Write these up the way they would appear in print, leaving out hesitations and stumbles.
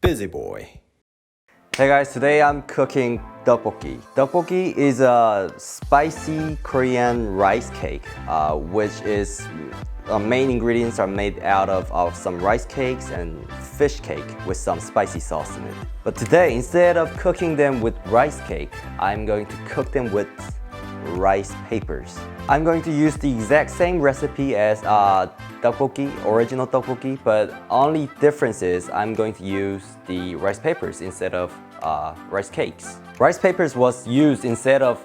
Busy boy. Hey guys, today I'm cooking tteokbokki. Tteokbokki is a spicy Korean rice cake, which is main ingredients are made out of some rice cakes and fish cake with some spicy sauce in it. But today, instead of cooking them with rice cake, I'm going to cook them with rice papers. I'm going to use the exact same recipe as tteokbokki, original tteokbokki, but only difference is I'm going to use the rice papers instead of rice cakes. Rice papers was used instead of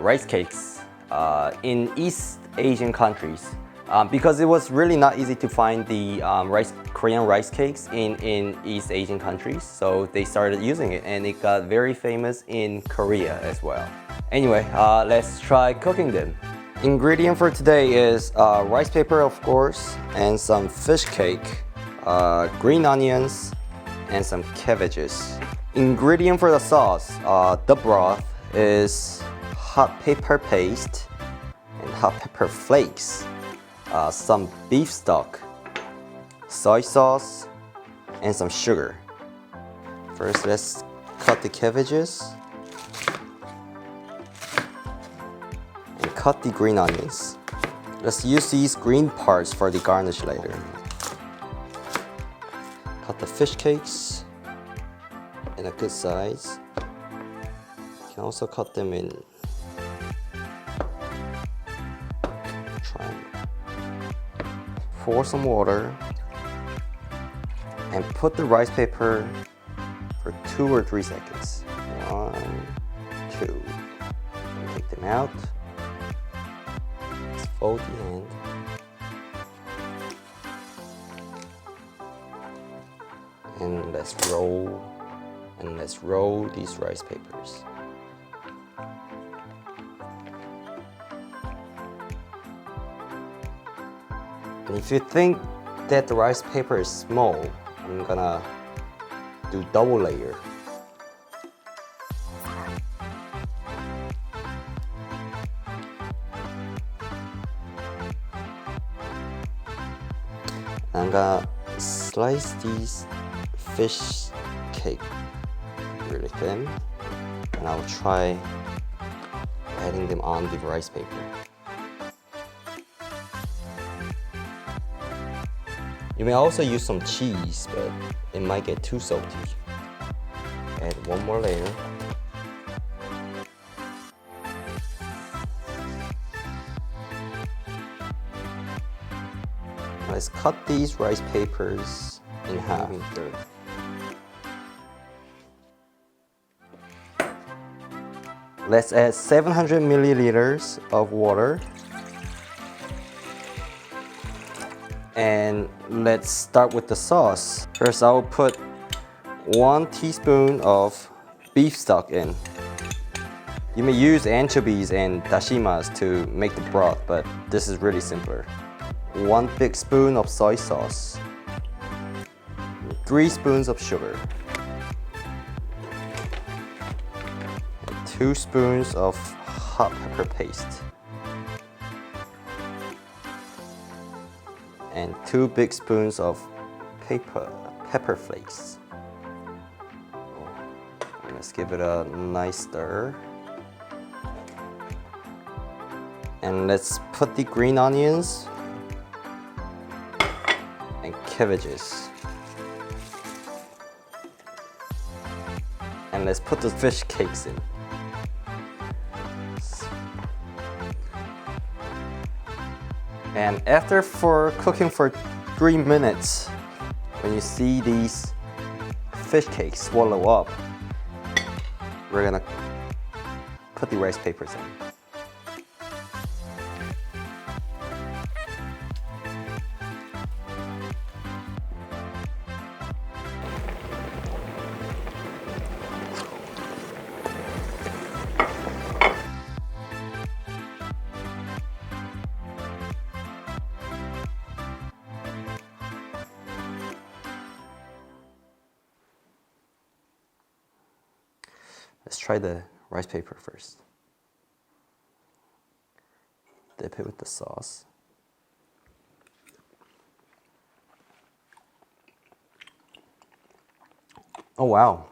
rice cakes in East Asian countries because it was really not easy to find the Korean rice cakes in East Asian countries, so they started using it and it got very famous in Korea as well. Anyway, let's try cooking them. Ingredient for today is rice paper, of course, and some fish cake, green onions, and some cabbages. Ingredient for the sauce, the broth, is hot pepper paste and hot pepper flakes, some beef stock, soy sauce, and some sugar. First, let's cut the cabbages and cut the green onions. Let's use these green parts for the garnish later. Cut the fish cakes in a good size. You can also cut them in triangle. Pour some water and put the rice paper for 2 or 3 seconds. 1, 2. And take them out. Let's fold the end. And let's roll these rice papers. And if you think that the rice paper is small, I'm gonna do double layer. I'm gonna slice these fish cake really thin, and I'll try adding them on the rice paper. You may also use some cheese, but it might get too salty. Add one more layer. Let's cut these rice papers in half. Let's add 700 milliliters of water. And let's start with the sauce. First, I will put 1 teaspoon of beef stock in. You may use anchovies and dashimas to make the broth, but this is really simpler. 1 big spoon of soy sauce. 3 spoons of sugar. 2 spoons of hot pepper paste. And 2 big spoons of pepper flakes. And let's give it a nice stir. And let's put the green onions and cabbages. And let's put the fish cakes in. And after cooking for 3 minutes, when you see these fish cakes swallow up, we're gonna put the rice papers in. Let's try the rice paper first. Dip it with the sauce. Oh wow,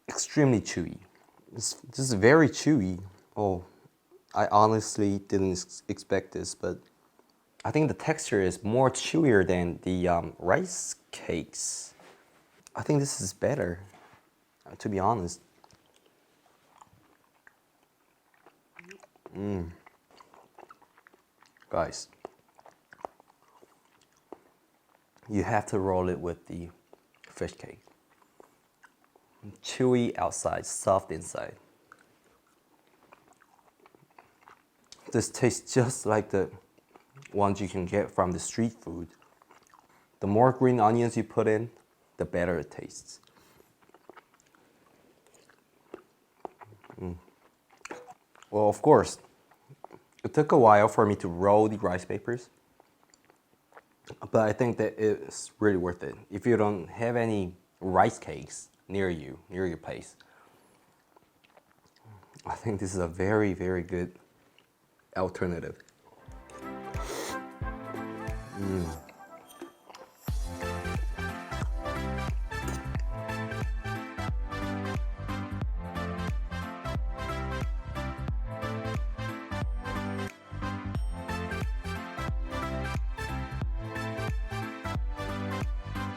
extremely chewy. This is very chewy. Oh, I honestly didn't expect this, but I think the texture is more chewier than the rice cakes. I think this is better, to be honest. Guys, you have to roll it with the fish cake. Chewy outside, soft inside. This tastes just like the ones you can get from the street food. The more green onions you put in, the better it tastes. Well, of course, it took a while for me to roll the rice papers, but I think that it's really worth it. If you don't have any rice cakes near you, near your place, I think this is a very, very good alternative.